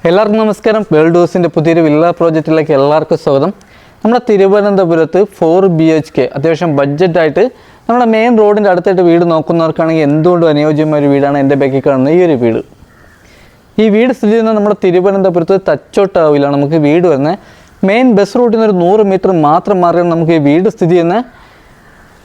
എല്ലാവർക്കും നമസ്കാരം. വേൾഡ് ഹൗസിൻ്റെ പുതിയൊരു വില്ല പ്രോജക്റ്റിലേക്ക് എല്ലാവർക്കും സ്വാഗതം. നമ്മുടെ തിരുവനന്തപുരത്ത് 4 BHK അത്യാവശ്യം ബഡ്ജറ്റായിട്ട് നമ്മുടെ മെയിൻ റോഡിൻ്റെ അടുത്തായിട്ട് വീട് നോക്കുന്നവർക്കാണെങ്കിൽ എന്തുകൊണ്ടും അനുയോജ്യമായ ഒരു വീടാണ് എൻ്റെ ബാക്കിൽ കാണുന്ന ഈ ഒരു വീട്. ഈ വീട് സ്ഥിതി ചെയ്യുന്നത് നമ്മുടെ തിരുവനന്തപുരത്ത് തച്ചോട്ടാവിലാണ് നമുക്ക് വീട് വരുന്നത്. മെയിൻ ബസ് റൂട്ടിൽ നിന്ന് ഒരു 100 മീറ്റർ മാത്രം മാറിയാണ് നമുക്ക് ഈ വീട് സ്ഥിതി ചെയ്യുന്നത്.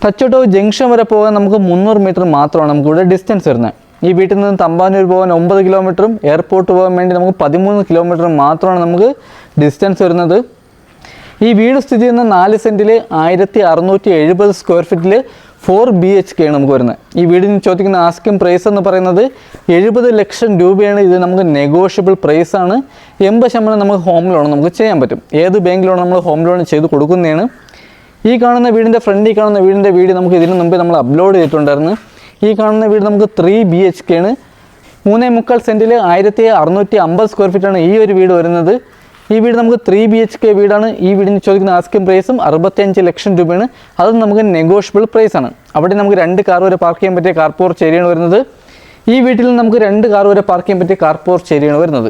തച്ചോട്ടാവ് ജംഗ്ഷൻ വരെ പോകാൻ നമുക്ക് 300 മീറ്റർ മാത്രമാണ് നമുക്കിവിടെ ഡിസ്റ്റൻസ് വരുന്നത്. ഈ വീട്ടിൽ നിന്ന് തമ്പാനൂർ പോകാൻ 9 കിലോമീറ്ററും എയർപോർട്ട് പോകാൻ വേണ്ടി നമുക്ക് 13 കിലോമീറ്ററും മാത്രമാണ് നമുക്ക് ഡിസ്റ്റൻസ് വരുന്നത്. ഈ വീട് സ്ഥിതി ചെയ്യുന്ന 4 സെൻറ്റിൽ 1670 സ്ക്വയർ ഫീറ്റിൽ 4 BHK ആണ് നമുക്ക് വരുന്നത്. ഈ വീടിന് ചോദിക്കുന്ന ആസ്കിംഗ് പ്രൈസ് എന്ന് പറയുന്നത് 70 ലക്ഷം രൂപയാണ്. ഇത് നമുക്ക് നെഗോഷ്യബിൾ പ്രൈസാണ്. 80% നമുക്ക് ഹോം ലോൺ നമുക്ക് ചെയ്യാൻ പറ്റും. ഏത് ബാങ്കിലാണ് നമ്മൾ ഹോം ലോൺ ചെയ്ത് കൊടുക്കുന്നതാണ്. ഈ കാണുന്ന വീടിൻ്റെ ഫ്രണ്ടിൽ കാണുന്ന വീടിൻ്റെ വീട് നമുക്ക് ഇതിനു മുമ്പ് നമ്മൾ അപ്ലോഡ് ചെയ്തിട്ടുണ്ടായിരുന്നു. ഈ കാണുന്ന വീട് നമുക്ക് 3 BHK ആണ്. 3.25 സെൻറ്റിൽ 1650 സ്ക്വയർ ഫീറ്റാണ് ഈ ഒരു വീട് വരുന്നത്. ഈ വീട് നമുക്ക് 3 BHK വീടാണ്. ഈ വീടിന് ചോദിക്കുന്ന ആസ്കിംഗ് പ്രൈസും 65 ലക്ഷം രൂപയാണ്. അതും നമുക്ക് നെഗോഷ്യബിൾ പ്രൈസാണ്. അവിടെ നമുക്ക് 2 കാർ വരെ പാർക്ക് ചെയ്യാൻ പറ്റിയ കാർ പോർച്ച് ഏരിയയാണ് വരുന്നത്. ഈ വീട്ടിൽ നമുക്ക് 2 കാർ വരെ പാർക്ക് ചെയ്യാൻ പറ്റിയ കാർ പോർച്ച് ഏരിയയാണ് വരുന്നത്.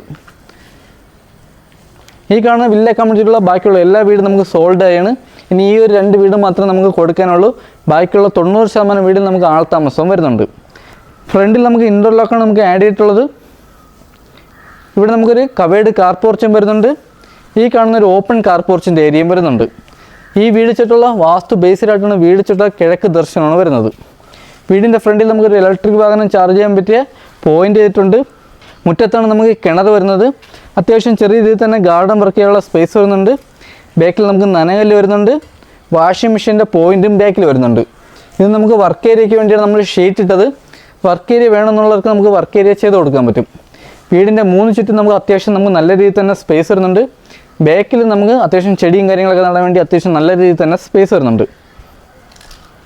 ഈ കാണുന്ന വില്ല കമ്മ്യൂണിറ്റിയിലുള്ള ബാക്കിയുള്ള എല്ലാ വീടും നമുക്ക് സോൾഡ് ആയാണ്. ഇനി ഈ ഒരു 2 വീട് മാത്രമേ നമുക്ക് കൊടുക്കാനുള്ളൂ. ബാക്കിയുള്ള 90% വീടിൽ നമുക്ക് ആൾതാമസവും വരുന്നുണ്ട്. ഫ്രണ്ടിൽ നമുക്ക് ഇൻ്റർലോക്കാണ് നമുക്ക് ആഡ് ചെയ്തിട്ടുള്ളത്. ഇവിടെ നമുക്കൊരു കവേർഡ് കാർ പോർച്ചും വരുന്നുണ്ട്. ഈ കാണുന്ന ഒരു ഓപ്പൺ കാർ പോർച്ചിൻ്റെ ഏരിയയും വരുന്നുണ്ട്. ഈ വീട് ചുറ്റുള്ള വാസ്തു ബേസിലായിട്ടാണ് വീട് ചുറ്റുള്ള കിഴക്ക് ദർശനമാണ് വരുന്നത്. വീടിൻ്റെ ഫ്രണ്ടിൽ നമുക്കൊരു ഇലക്ട്രിക് വാഹനം ചാർജ് ചെയ്യാൻ പറ്റിയ പോയിൻ്റ് ചെയ്തിട്ടുണ്ട്. മുറ്റത്താണ് നമുക്ക് കിണർ വരുന്നത്. അത്യാവശ്യം ചെറിയ രീതിയിൽ തന്നെ ഗാർഡൻ വർക്ക് ചെയ്യാനുള്ള സ്പേസ് വരുന്നുണ്ട്. ബാക്കിൽ നമുക്ക് നനകല്ല് വരുന്നുണ്ട്. വാഷിംഗ് മെഷീൻ്റെ പോയിൻറ്റും ബാക്കിൽ വരുന്നുണ്ട്. ഇത് നമുക്ക് വർക്ക് ഏരിയയ്ക്ക് വേണ്ടിയാണ് നമ്മൾ ഷീറ്റ് ഇട്ടത്. വർക്ക് ഏരിയ വേണമെന്നുള്ളവർക്ക് നമുക്ക് വർക്ക് ഏരിയ ചെയ്ത് കൊടുക്കാൻ പറ്റും. വീടിൻ്റെ 3 ചുറ്റും നമുക്ക് അത്യാവശ്യം നമുക്ക് നല്ല രീതിയിൽ തന്നെ സ്പേസ് വരുന്നുണ്ട്. ബാക്കിൽ നമുക്ക് അത്യാവശ്യം ചെടിയും കാര്യങ്ങളൊക്കെ നടാൻ വേണ്ടി അത്യാവശ്യം നല്ല രീതിയിൽ തന്നെ സ്പേസ് വരുന്നുണ്ട്.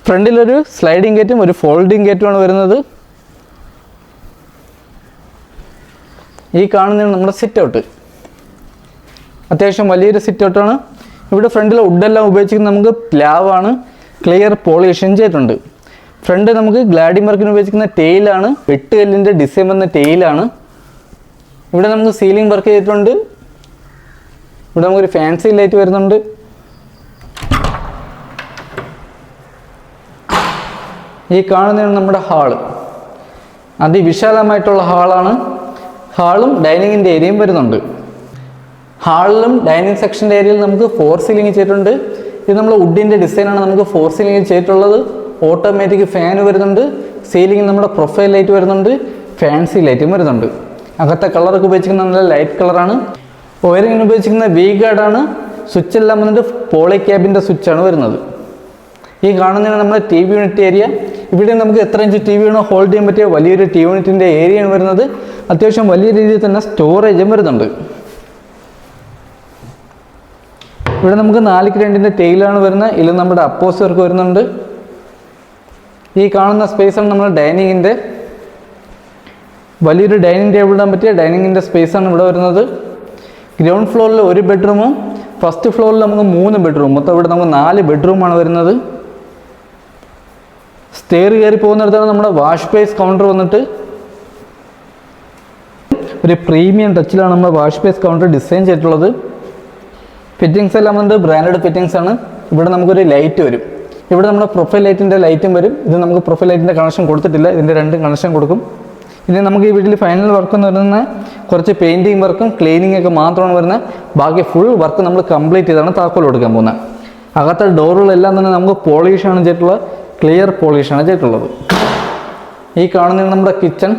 ഫ്രണ്ടിലൊരു സ്ലൈഡിങ് ഗേറ്റും ഒരു ഫോൾഡിങ് ഗേറ്റുമാണ് വരുന്നത്. ഈ കാണുന്നതാണ് നമ്മുടെ സിറ്റ് ഔട്ട്. അത്യാവശ്യം വലിയൊരു സിറ്റ് ഔട്ടാണ്. ഇവിടെ ഫ്രണ്ടിൽ വുഡെല്ലാം ഉപയോഗിച്ചിരിക്കുന്നത് നമുക്ക് പ്ലാവാണ്. ക്ലിയർ പോളിഷൻ ചെയ്തിട്ടുണ്ട്. ഫ്രണ്ട് നമുക്ക് ഗ്ലാഡിംഗ് വർക്കിന് ഉപയോഗിച്ചിരിക്കുന്ന ടെയിലാണ്. 8 കല്ലിൻ്റെ ഡിസൈൻ വന്ന ടെയിലാണ്. ഇവിടെ നമുക്ക് സീലിംഗ് വർക്ക് ചെയ്തിട്ടുണ്ട്. ഇവിടെ നമുക്കൊരു ഫാൻസി ലൈറ്റ് വരുന്നുണ്ട്. ഈ കാണുന്നതാണ് നമ്മുടെ ഹാള്. അതിവിശാലമായിട്ടുള്ള ഹാളാണ്. ഹാളും ഡൈനിങ്ങിൻ്റെ ഏരിയയും വരുന്നുണ്ട്. ഹാളിലും ഡൈനിങ് സെക്ഷൻ്റെ ഏരിയയിൽ നമുക്ക് 4 സീലിംഗ് ചെയ്തിട്ടുണ്ട്. ഇത് നമ്മൾ വുഡിൻ്റെ ഡിസൈനാണ് നമുക്ക് 4 സീലിംഗ് ചെയ്തിട്ടുള്ളത്. ഓട്ടോമാറ്റിക് ഫാൻ വരുന്നുണ്ട്. സീലിംഗ് നമ്മുടെ പ്രൊഫൈൽ ലൈറ്റ് വരുന്നുണ്ട്. ഫാൻസി ലൈറ്റും വരുന്നുണ്ട്. അകത്തെ കളറൊക്കെ ഉപയോഗിച്ചിരിക്കുന്ന നല്ല ലൈറ്റ് കളറാണ്. വയറിങ്ങിന് ഉപയോഗിച്ചിരിക്കുന്ന വി ഗാർഡാണ്. സ്വിച്ച് എല്ലാം വന്നിട്ട് പോളി ക്യാബിൻ്റെ സ്വിച്ചാണ് വരുന്നത്. ഈ കാണുന്നതാണ് നമ്മുടെ TV യൂണിറ്റ് ഏരിയ. ഇവിടെ നമുക്ക് എത്ര ഇഞ്ച് TV ആണോ ഹോൾഡ് ചെയ്യാൻ പറ്റിയ വലിയൊരു TV യൂണിറ്റിൻ്റെ ഏരിയയാണ് വരുന്നത്. അത്യാവശ്യം വലിയ രീതിയിൽ തന്നെ സ്റ്റോറേജും വരുന്നുണ്ട്. ഇവിടെ നമുക്ക് 4x2 ടെയിലാണ് വരുന്നത്. ഇതിൽ നമ്മുടെ അപ്പോസ് വർക്ക് വരുന്നുണ്ട്. ഈ കാണുന്ന സ്പേസാണ് നമ്മുടെ ഡൈനിങ്ങിൻ്റെ വലിയൊരു ഡൈനിങ് ടേബിൾ ഇടാൻ പറ്റിയ ഡൈനിങ്ങിൻ്റെ സ്പേസാണ് ഇവിടെ വരുന്നത്. ഗ്രൗണ്ട് ഫ്ലോറിൽ 1 ബെഡ്റൂമും ഫസ്റ്റ് ഫ്ലോറിൽ നമുക്ക് 3 ബെഡ്റൂം. മൊത്തം ഇവിടെ നമുക്ക് 4 ബെഡ്റൂമാണ് വരുന്നത്. സ്റ്റെയർ കയറി പോകുന്നിടത്താണ് നമ്മുടെ വാഷ് ബേസ് കൗണ്ടർ വന്നിട്ട് ഒരു പ്രീമിയം ടച്ചിലാണ് നമ്മുടെ വാഷ് ബേസ് കൗണ്ടർ ഡിസൈൻ ചെയ്തിട്ടുള്ളത്. ഫിറ്റിങ്സ് എല്ലാം വന്നിട്ട് ബ്രാൻഡഡ് ഫിറ്റിങ്സ് ആണ്. ഇവിടെ നമുക്കൊരു ലൈറ്റ് വരും. ഇവിടെ നമ്മുടെ പ്രൊഫൈൽ ലൈറ്റിൻ്റെ ലൈറ്റും വരും. ഇത് നമുക്ക് പ്രൊഫൈൽ ലൈറ്റിൻ്റെ കണക്ഷൻ കൊടുത്തിട്ടില്ല. ഇതിൻ്റെ 2 കണക്ഷൻ കൊടുക്കും. ഇനി നമുക്ക് ഈ വീട്ടിൽ ഫൈനൽ വർക്ക് എന്ന് പറയുന്നത് കുറച്ച് പെയിൻറ്റിങ് വർക്കും ക്ലീനിങ് ഒക്കെ മാത്രമാണ് വരുന്നത്. ബാക്കി ഫുൾ വർക്ക് നമ്മൾ കംപ്ലീറ്റ് ചെയ്താണ് താക്കോൽ കൊടുക്കാൻ പോകുന്നത്. അകത്തെ ഡോറുകളെല്ലാം തന്നെ നമുക്ക് പോളിഷാണ് ചെയ്തിട്ടുള്ളത്. ക്ലിയർ പോളിഷാണ് ചെയ്തിട്ടുള്ളത്. ഈ കാണുന്നത് നമ്മുടെ കിച്ചൺ.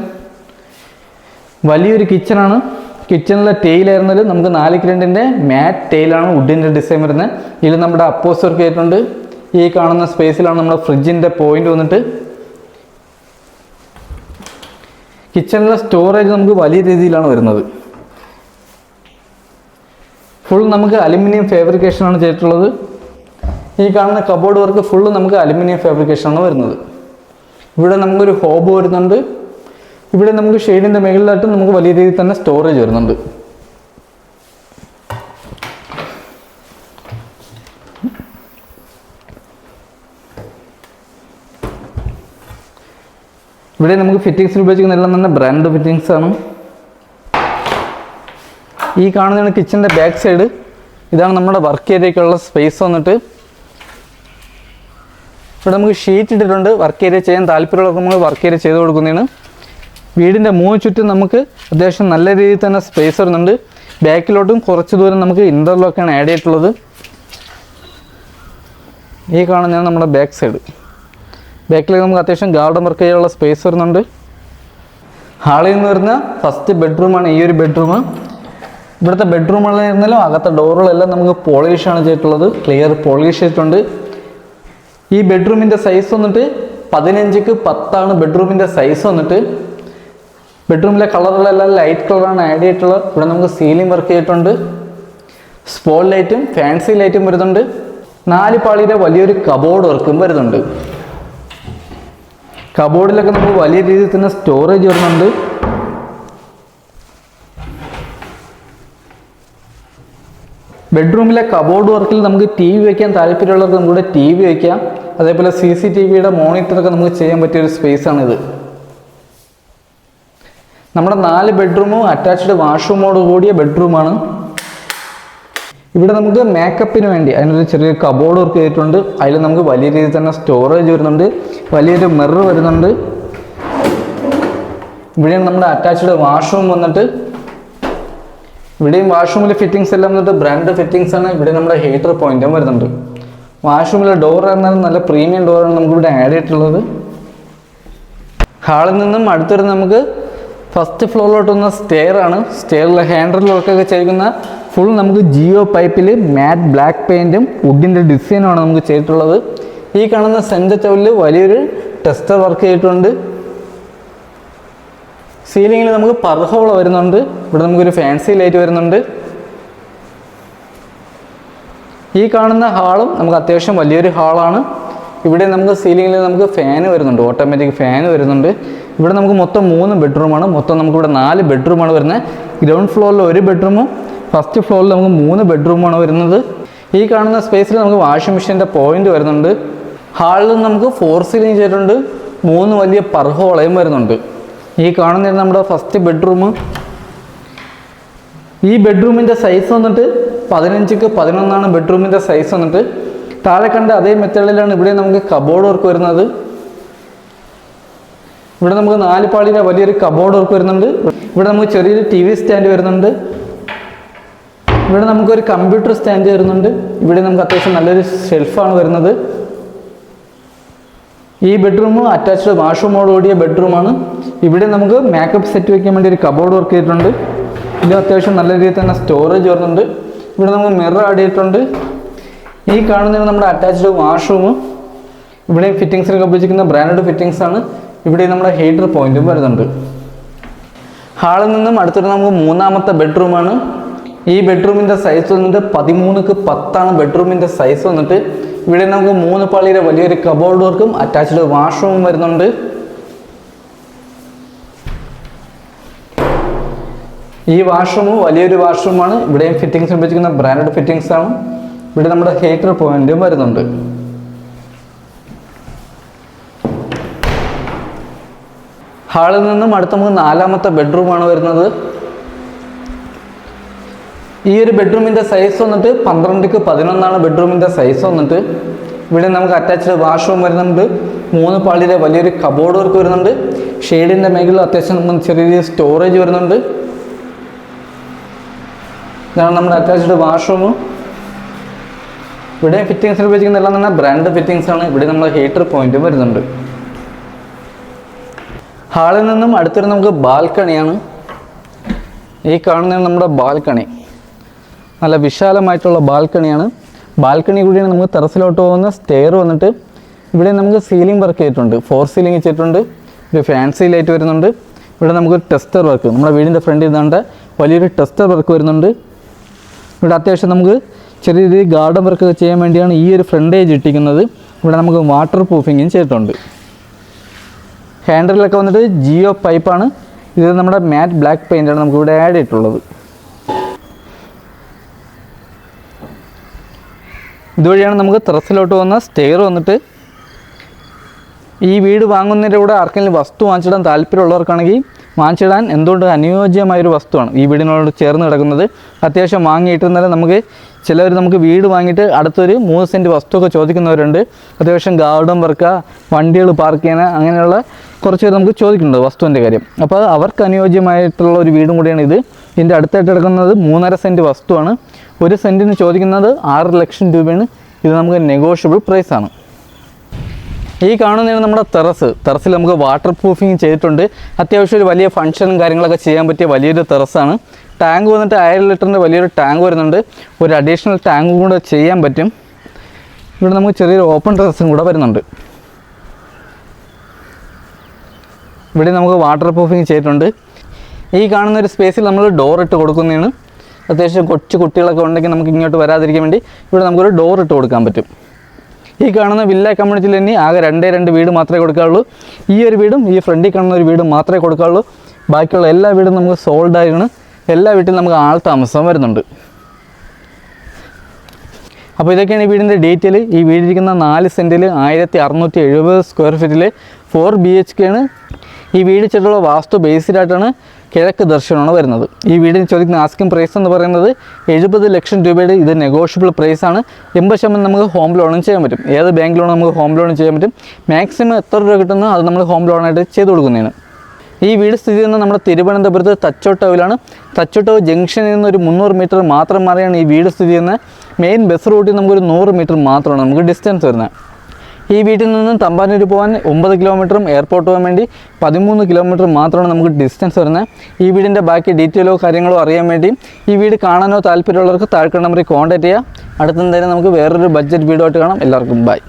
വലിയൊരു കിച്ചണാണ്. കിച്ചണിലെ ടെയിലായിരുന്നാലും നമുക്ക് 4x2 മാറ്റ് ടെയിലാണ് വുഡിൻ്റെ ഡിസൈൻ വരുന്നത്. ഇതിൽ നമ്മുടെ അപ്പോസ് വർക്ക് ചെയ്തിട്ടുണ്ട്. ഈ കാണുന്ന സ്പേസിലാണ് നമ്മുടെ ഫ്രിഡ്ജിൻ്റെ പോയിന്റ് വന്നിട്ട്. കിച്ചണിലെ സ്റ്റോറേജ് നമുക്ക് വലിയ രീതിയിലാണ് വരുന്നത്. ഫുൾ നമുക്ക് അലുമിനിയം ഫാബ്രിക്കേഷനാണ് ചെയ്തിട്ടുള്ളത്. ഈ കാണുന്ന കബോർഡ് വർക്ക് ഫുള്ള് നമുക്ക് അലുമിനിയം ഫാബ്രിക്കേഷനാണ് വരുന്നത്. ഇവിടെ നമുക്കൊരു ഹോബ് വരുന്നുണ്ട്. ഇവിടെ നമുക്ക് ഷെയ്ഡിൻ്റെ മുകളിലായിട്ട് നമുക്ക് വലിയ രീതിയിൽ തന്നെ സ്റ്റോറേജ് വരുന്നുണ്ട്. ഇവിടെ നമുക്ക് ഫിറ്റിങ്സിൽ ഉപയോഗിക്കുന്ന എല്ലാം തന്നെ ബ്രാൻഡ് ഫിറ്റിങ്സ് ആണ്. ഈ കാണുന്നതാണ് കിച്ചൻ്റെ ബാക്ക് സൈഡ്. ഇതാണ് നമ്മുടെ വർക്ക് ഏരിയയ്ക്കുള്ള സ്പേസ് വന്നിട്ട്. ഇവിടെ നമുക്ക് ഷീറ്റ് ഇട്ടിട്ടുണ്ട്. വർക്ക് ഏരിയ ചെയ്യാൻ താല്പര്യമുള്ളവർക്ക് നമുക്ക് വർക്ക് ഏരിയ ചെയ്ത് കൊടുക്കുന്നതാണ്. വീടിൻ്റെ ചുറ്റും നമുക്ക് അത്യാവശ്യം നല്ല രീതിയിൽ തന്നെ സ്പേസ് വരുന്നുണ്ട്. ബാക്കിലോട്ടും കുറച്ച് ദൂരം നമുക്ക് ഇൻ്റർലോക്കാണ് ആഡ് ചെയ്തിട്ടുള്ളത്. ഈ കാണുന്നതാണ് നമ്മുടെ ബാക്ക് സൈഡ്. ബാക്കിലേക്ക് നമുക്ക് അത്യാവശ്യം ഗാർഡൻ വർക്ക് ചെയ്യാനുള്ള സ്പേസ് വരുന്നുണ്ട്. ഹാളിൽ നിന്ന് വരുന്ന ഫസ്റ്റ് ബെഡ്റൂമാണ് ഈ ഒരു ബെഡ്റൂം. ഇവിടുത്തെ ബെഡ്റൂമുകളിലിരുന്നാലും അകത്തെ ഡോറുകളെല്ലാം നമുക്ക് പോളിഷാണ് ചെയ്തിട്ടുള്ളത്. ക്ലിയർ പോളിഷ് ചെയ്തിട്ടുണ്ട്. ഈ ബെഡ്റൂമിൻ്റെ സൈസ് വന്നിട്ട് 15x10 ബെഡ്റൂമിൻ്റെ സൈസ് വന്നിട്ട്. ബെഡ്റൂമിലെ കളറുകളെല്ലാം ലൈറ്റ് കളറാണ് ആഡ് ചെയ്തിട്ടുള്ളത്. ഇവിടെ നമുക്ക് സീലിംഗ് വർക്ക് ചെയ്തിട്ടുണ്ട്. സ്പോട്ട് ലൈറ്റും ഫാൻസി ലൈറ്റും വരുന്നുണ്ട്. 4 പാളിയുടെ വലിയൊരു കബോർഡ് വർക്കും വരുന്നുണ്ട്. കബോർഡിലൊക്കെ നമുക്ക് വലിയ രീതിയിൽ തന്നെ സ്റ്റോറേജ് വരുന്നുണ്ട്. ബെഡ്റൂമിലെ കബോർഡ് വർക്കിൽ നമുക്ക് TV വയ്ക്കാൻ താല്പര്യമുള്ളവർക്ക് നമുക്കിവിടെ TV വയ്ക്കാം. അതേപോലെ CCTVയുടെ മോണിറ്ററൊക്കെ നമുക്ക് ചെയ്യാൻ പറ്റിയൊരു സ്പേസാണിത്. നമ്മുടെ 4 ബെഡ്റൂമും അറ്റാച്ച്ഡ് വാഷ്റൂമോട് കൂടിയ ബെഡ്റൂമാണ്. ഇവിടെ നമുക്ക് മേക്കപ്പിന് വേണ്ടി അതിനൊരു ചെറിയ കബോർഡ് വർക്ക് ചെയ്തിട്ടുണ്ട്. അതിൽ നമുക്ക് വലിയ രീതിയിൽ തന്നെ സ്റ്റോറേജ് വരുന്നുണ്ട്. വലിയൊരു മിറർ വരുന്നുണ്ട്. ഇവിടെയാണ് നമ്മുടെ അറ്റാച്ച്ഡ് വാഷ്റൂം വന്നിട്ട്. ഇവിടെയും വാഷ്റൂമിലെ ഫിറ്റിങ്സ് എല്ലാം വന്നിട്ട് ബ്രാൻഡ് ഫിറ്റിങ്സ് ആണ്. ഇവിടെ നമ്മുടെ ഹീറ്റർ പോയിന്റും വരുന്നുണ്ട്. വാഷ്റൂമിലെ ഡോർ എന്നാലും നല്ല പ്രീമിയം ഡോറാണ് നമുക്കിവിടെ ആഡ് ചെയ്തിട്ടുള്ളത്. ഹാളിൽ നിന്നും അടുത്തൊരു നമുക്ക് ഫസ്റ്റ് ഫ്ലോറിലോട്ട് വന്ന സ്റ്റെയർ ആണ്. സ്റ്റെയറിലെ ഹാൻഡിൽ വർക്കൊക്കെ ചെയ്യുന്ന ഫുൾ നമുക്ക് ജിയോ പൈപ്പിൽ മാറ്റ് ബ്ലാക്ക് പെയിൻറ്റും വുഡിൻ്റെ ഡിസൈനുമാണ് നമുക്ക് ചെയ്തിട്ടുള്ളത്. ഈ കാണുന്ന സെൻറ്റർ ടവലിൽ വലിയൊരു ടെസ്റ്റർ വർക്ക് ചെയ്തിട്ടുണ്ട്. സീലിങ്ങിൽ നമുക്ക് പർഹോള വരുന്നുണ്ട്. ഇവിടെ നമുക്കൊരു ഫാൻസി ലൈറ്റ് വരുന്നുണ്ട്. ഈ കാണുന്ന ഹാളും നമുക്ക് അത്യാവശ്യം വലിയൊരു ഹാളാണ്. ഇവിടെ നമുക്ക് സീലിങ്ങിൽ നമുക്ക് ഫാന് വരുന്നുണ്ട്. ഓട്ടോമാറ്റിക് ഫാന് വരുന്നുണ്ട്. ഇവിടെ നമുക്ക് മൊത്തം 3 ബെഡ്റൂമാണ്. മൊത്തം നമുക്കിവിടെ 4 ബെഡ്റൂമാണ് വരുന്നത്. ഗ്രൗണ്ട് ഫ്ലോറിൽ 1 ബെഡ്റൂമും ഫസ്റ്റ് ഫ്ലോറിൽ നമുക്ക് 3 ബെഡ്റൂമാണ് വരുന്നത്. ഈ കാണുന്ന സ്പേസിൽ നമുക്ക് വാഷിംഗ് മെഷീൻ്റെ പോയിന്റ് വരുന്നുണ്ട്. ഹാളിൽ നമുക്ക് 4 സീലിംഗ് ചെയ്തിട്ടുണ്ട്. 3 വലിയ പർഹോളയും വരുന്നുണ്ട്. ഈ കാണുന്നതാണ് നമ്മുടെ ഫസ്റ്റ് ബെഡ്റൂം. ഈ ബെഡ്റൂമിൻ്റെ സൈസ് വന്നിട്ട് 15x11 ബെഡ്റൂമിൻ്റെ സൈസ് വന്നിട്ട്. താഴെ കണ്ട അതേ മെത്തേഡിലാണ് ഇവിടെ നമുക്ക് കബോർഡ് വർക്ക് വരുന്നത്. ഇവിടെ നമുക്ക് 4 പാളിയുടെ വലിയൊരു കബോർഡ് വർക്ക് വരുന്നുണ്ട്. ഇവിടെ നമുക്ക് ചെറിയൊരു TV സ്റ്റാൻഡ് വരുന്നുണ്ട്. ഇവിടെ നമുക്കൊരു കമ്പ്യൂട്ടർ സ്റ്റാൻഡ് വരുന്നുണ്ട്. ഇവിടെ നമുക്ക് അത്യാവശ്യം നല്ലൊരു ഷെൽഫാണ് വരുന്നത്. ഈ ബെഡ്റൂം അറ്റാച്ച്ഡ് വാഷ്റൂമോട് കൂടിയ ബെഡ്റൂമാണ്. ഇവിടെ നമുക്ക് മേക്കപ്പ് സെറ്റ് വയ്ക്കാൻ വേണ്ടി ഒരു കബോർഡ് വർക്ക് ചെയ്തിട്ടുണ്ട്. ഇത് അത്യാവശ്യം നല്ല രീതിയിൽ തന്നെ സ്റ്റോറേജ് വരുന്നുണ്ട്. ഇവിടെ നമുക്ക് മിറർ ആഡ് ചെയ്തിട്ടുണ്ട്. ഈ കാണുന്നത് നമ്മുടെ അറ്റാച്ച്ഡ് വാഷ്റൂം. ഇവിടെ ഫിറ്റിങ്സിനൊക്കെ ഉപയോഗിക്കുന്ന ബ്രാൻഡഡ് ഫിറ്റിങ്സ് ആണ്. ഇവിടെ നമ്മുടെ ഹീറ്റർ പോയിന്റും വരുന്നുണ്ട്. ഹാളിൽ നിന്നും അടുത്തിട്ട് നമുക്ക് 3ാമത്തെ ബെഡ്റൂമാണ്. ഈ ബെഡ്റൂമിൻ്റെ സൈസ് വന്നിട്ട് 13x10 ബെഡ്റൂമിൻ്റെ സൈസ് വന്നിട്ട്. ഇവിടെ നമുക്ക് 3 പാളിയുടെ വലിയൊരു കബോർഡ് വർക്കും അറ്റാച്ച്ഡ് വാഷ്റൂമും വരുന്നുണ്ട്. ഈ വാഷ്റൂം വലിയൊരു വാഷ്റൂമാണ്. ഇവിടെയും ഫിറ്റിങ്സ് ഉപയോഗിക്കുന്ന ബ്രാൻഡഡ് ഫിറ്റിങ്സ് ആണ്. ഇവിടെ നമ്മുടെ ഹീറ്റർ പോയിന്റും വരുന്നുണ്ട്. ഹാളിൽ നിന്നും അടുത്ത നമുക്ക് 4ാമത്തെ ബെഡ്റൂമാണ് വരുന്നത്. ഈ ഒരു ബെഡ്റൂമിൻ്റെ സൈസ് വന്നിട്ട് 12x11 ബെഡ്റൂമിൻ്റെ സൈസ് വന്നിട്ട്. ഇവിടെ നമുക്ക് അറ്റാച്ച്ഡ് വാഷ്റൂം വരുന്നുണ്ട്. 3 പാളിയുടെ വലിയൊരു കബോർഡ് വർക്ക് വരുന്നുണ്ട്. ഷെയ്ഡിൻ്റെ മേഖല അത്യാവശ്യം നമുക്ക് ചെറിയ സ്റ്റോറേജ് വരുന്നുണ്ട്. ഇതാണ് നമ്മുടെ അറ്റാച്ച്ഡ് വാഷ്റൂം. ഇവിടെ ഫിറ്റിങ്സിൽ ഉപയോഗിക്കുന്ന എല്ലാം തന്നെ ബ്രാൻഡ് ഫിറ്റിങ്സ് ആണ്. ഇവിടെ നമ്മുടെ ഹീറ്റർ പോയിന്റും വരുന്നുണ്ട്. ഹാളിൽ നിന്നും അടുത്തൊരു നമുക്ക് ബാൽക്കണിയാണ്. ഈ കാണുന്നതാണ് നമ്മുടെ ബാൽക്കണി. നല്ല വിശാലമായിട്ടുള്ള ബാൽക്കണിയാണ്. ബാൽക്കണി കൂടിയാണ് നമുക്ക് ടെറസിലോട്ട് പോകുന്ന സ്റ്റെയർ വന്നിട്ട്. ഇവിടെ നമുക്ക് സീലിംഗ് വർക്ക് ചെയ്തിട്ടുണ്ട്. 4 സീലിംഗ് ചെയ്തിട്ടുണ്ട്. ഒരു ഫാൻസി ലൈറ്റ് വരുന്നുണ്ട്. ഇവിടെ നമുക്ക് ടെസ്റ്റർ വർക്ക്, നമ്മുടെ വീടിൻ്റെ ഫ്രണ്ടിൽ നിന്നുകൊണ്ട് വലിയൊരു ടെസ്റ്റർ വർക്ക് വരുന്നുണ്ട്. ഇവിടെ അത്യാവശ്യം നമുക്ക് ചെറിയ രീതിയിൽ ഗാർഡൻ വർക്ക് ചെയ്യാൻ വേണ്ടിയാണ് ഈ ഒരു ഫ്രണ്ടേജ് ഇട്ടിരിക്കുന്നത്. ഇവിടെ നമുക്ക് വാട്ടർ പ്രൂഫിങ്ങും ചെയ്തിട്ടുണ്ട്. ഹാൻഡിലൊക്കെ വന്നിട്ട് ജിയോ പൈപ്പാണ്. ഇത് നമ്മുടെ മാറ്റ് ബ്ലാക്ക് പെയിൻ്റാണ് നമുക്കിവിടെ ആഡ് ചെയ്തിട്ടുള്ളത്. ഇതുവഴിയാണ് നമുക്ക് ടെറസിലോട്ട് വന്ന സ്റ്റെയർ വന്നിട്ട്. ഈ വീട് വാങ്ങുന്നതിൻ്റെ കൂടെ ആർക്കെങ്കിലും വസ്തു വാങ്ങിച്ചിടാൻ താല്പര്യമുള്ളവർക്കാണെങ്കിൽ വാങ്ങിച്ചിടാൻ എന്തുകൊണ്ട് അനുയോജ്യമായൊരു വസ്തുവാണ് ഈ വീടിനോട് ചേർന്ന് കിടക്കുന്നത്. അത്യാവശ്യം വാങ്ങിയിട്ടിരുന്നാലും ചിലവർ നമുക്ക് വീട് വാങ്ങിയിട്ട് അടുത്തൊരു 3 സെൻറ്റ് വസ്തുവൊക്കെ ചോദിക്കുന്നവരുണ്ട്. അത്യാവശ്യം ഗാർഡൻ വർക്ക്, വണ്ടികൾ പാർക്ക് ചെയ്യാൻ, അങ്ങനെയുള്ള കുറച്ച് പേര് നമുക്ക് ചോദിക്കുന്നുണ്ട് വസ്തുവിൻ്റെ കാര്യം. അപ്പോൾ അവർക്ക് അനുയോജ്യമായിട്ടുള്ള ഒരു വീടും കൂടിയാണ് ഇത്. ഇതിൻ്റെ അടുത്തായിട്ട് കിടക്കുന്നത് 3.5 സെൻറ്റ് വസ്തുവാണ്. 1 സെൻറ്റിന് ചോദിക്കുന്നത് 6 ലക്ഷം രൂപയാണ്. ഇത് നമുക്ക് നെഗോഷ്യബിൾ പ്രൈസാണ്. ഈ കാണുന്നതാണ് നമ്മുടെ ടെറസിൽ നമുക്ക് വാട്ടർ പ്രൂഫിങ് ചെയ്തിട്ടുണ്ട്. അത്യാവശ്യം ഒരു വലിയ ഫംഗ്ഷനും കാര്യങ്ങളൊക്കെ ചെയ്യാൻ പറ്റിയ വലിയൊരു ടെറസാണ്. ടാങ്ക് വന്നിട്ട് 1000 ലിറ്ററിൻ്റെ വലിയൊരു ടാങ്ക് വരുന്നുണ്ട്. ഒരു അഡീഷണൽ ടാങ്കും കൂടെ ചെയ്യാൻ പറ്റും. ഇവിടെ നമുക്ക് ചെറിയൊരു ഓപ്പൺ ടെറസും കൂടെ വരുന്നുണ്ട്. ഇവിടെ നമുക്ക് വാട്ടർ പ്രൂഫിങ് ചെയ്തിട്ടുണ്ട്. ഈ കാണുന്ന ഒരു സ്പേസിൽ നമ്മൾ ഡോർ ഇട്ട് കൊടുക്കുന്നതാണ്. അത്യാവശ്യം കൊച്ചു കുട്ടികളൊക്കെ ഉണ്ടെങ്കിൽ നമുക്ക് ഇങ്ങോട്ട് വരാതിരിക്കാൻ വേണ്ടി ഇവിടെ നമുക്കൊരു ഡോർ ഇട്ട് കൊടുക്കാൻ പറ്റും. ഈ കാണുന്ന വില്ല കമ്മ്യൂണിറ്റിയിൽ തന്നെ ആകെ 2 വീട് മാത്രമേ കൊടുക്കാറുള്ളൂ. ഈ ഒരു വീടും ഈ ഫ്രണ്ടിൽ കാണുന്ന ഒരു വീടും മാത്രമേ കൊടുക്കാറുള്ളൂ. ബാക്കിയുള്ള എല്ലാ വീടും നമുക്ക് സോൾഡ് ആയിരുന്നു. എല്ലാ വീട്ടിലും നമുക്ക് ആൾ താമസം വരുന്നുണ്ട്. അപ്പോൾ ഇതൊക്കെയാണ് ഈ വീടിൻ്റെ ഡീറ്റെയിൽ. ഈ വീടിരിക്കുന്ന 4 സെൻറ്റിൽ 1670 സ്ക്വയർ ഫീറ്റിൽ 4 BHK ആണ്. ഈ വീട് ചെറുള്ള വാസ്തു ബേസ്ഡായിട്ടാണ് കിഴക്ക് ദർശനമാണ് വരുന്നത്. ഈ വീടിന് ചോദിക്കുന്ന ആസ്കിംഗ് പ്രൈസ് എന്ന് പറയുന്നത് 70 ലക്ഷം രൂപയുടെ. ഇത് നെഗോഷ്യബിൾ പ്രൈസാണ്. 80% നമുക്ക് ഹോം ലോണും ചെയ്യാൻ പറ്റും. ഏത് ബാങ്ക് ലോണും നമുക്ക് ഹോം ലോണും ചെയ്യാൻ പറ്റും. മാക്സിമം എത്ര രൂപ കിട്ടുന്നോ അത് നമ്മൾ ഹോം ലോണായിട്ട് ചെയ്ത് കൊടുക്കുന്നതാണ്. ഈ വീട് സ്ഥിതി ചെയ്യുന്നത് നമ്മുടെ തിരുവനന്തപുരത്ത് തച്ചോട്ടവിലാണ്. തച്ചോട്ടവ് ജംഗ്ഷനിൽ നിന്ന് ഒരു 300 മീറ്റർ മാത്രം മാറിയാണ് ഈ വീട് സ്ഥിതി ചെയ്യുന്നത്. മെയിൻ ബസ് റൂട്ടിൽ നമുക്കൊരു 100 മീറ്റർ മാത്രമാണ് നമുക്ക് ഡിസ്റ്റൻസ് വരുന്നത്. ഈ വീട്ടിൽ നിന്നും തമ്പാനൂർ പോകാൻ 9 കിലോമീറ്ററും എയർപോർട്ട് പോകാൻ വേണ്ടി 13 കിലോമീറ്റർ മാത്രമാണ് നമുക്ക് ഡിസ്റ്റൻസ് വരുന്നത്. ഈ വീടിൻ്റെ ബാക്കി ഡീറ്റെയിലോ കാര്യങ്ങളോ അറിയാൻ വേണ്ടി ഈ വീട് കാണാനോ താല്പര്യമുള്ളവർക്ക് താഴെ നമ്പറിൽ കോൺടാക്ട് ചെയ്യുക. അടുത്തെന്തായാലും നമുക്ക് വേറൊരു ബഡ്ജറ്റ് വീഡിയോ ആയിട്ട് കാണാം. എല്ലാവർക്കും ബൈ.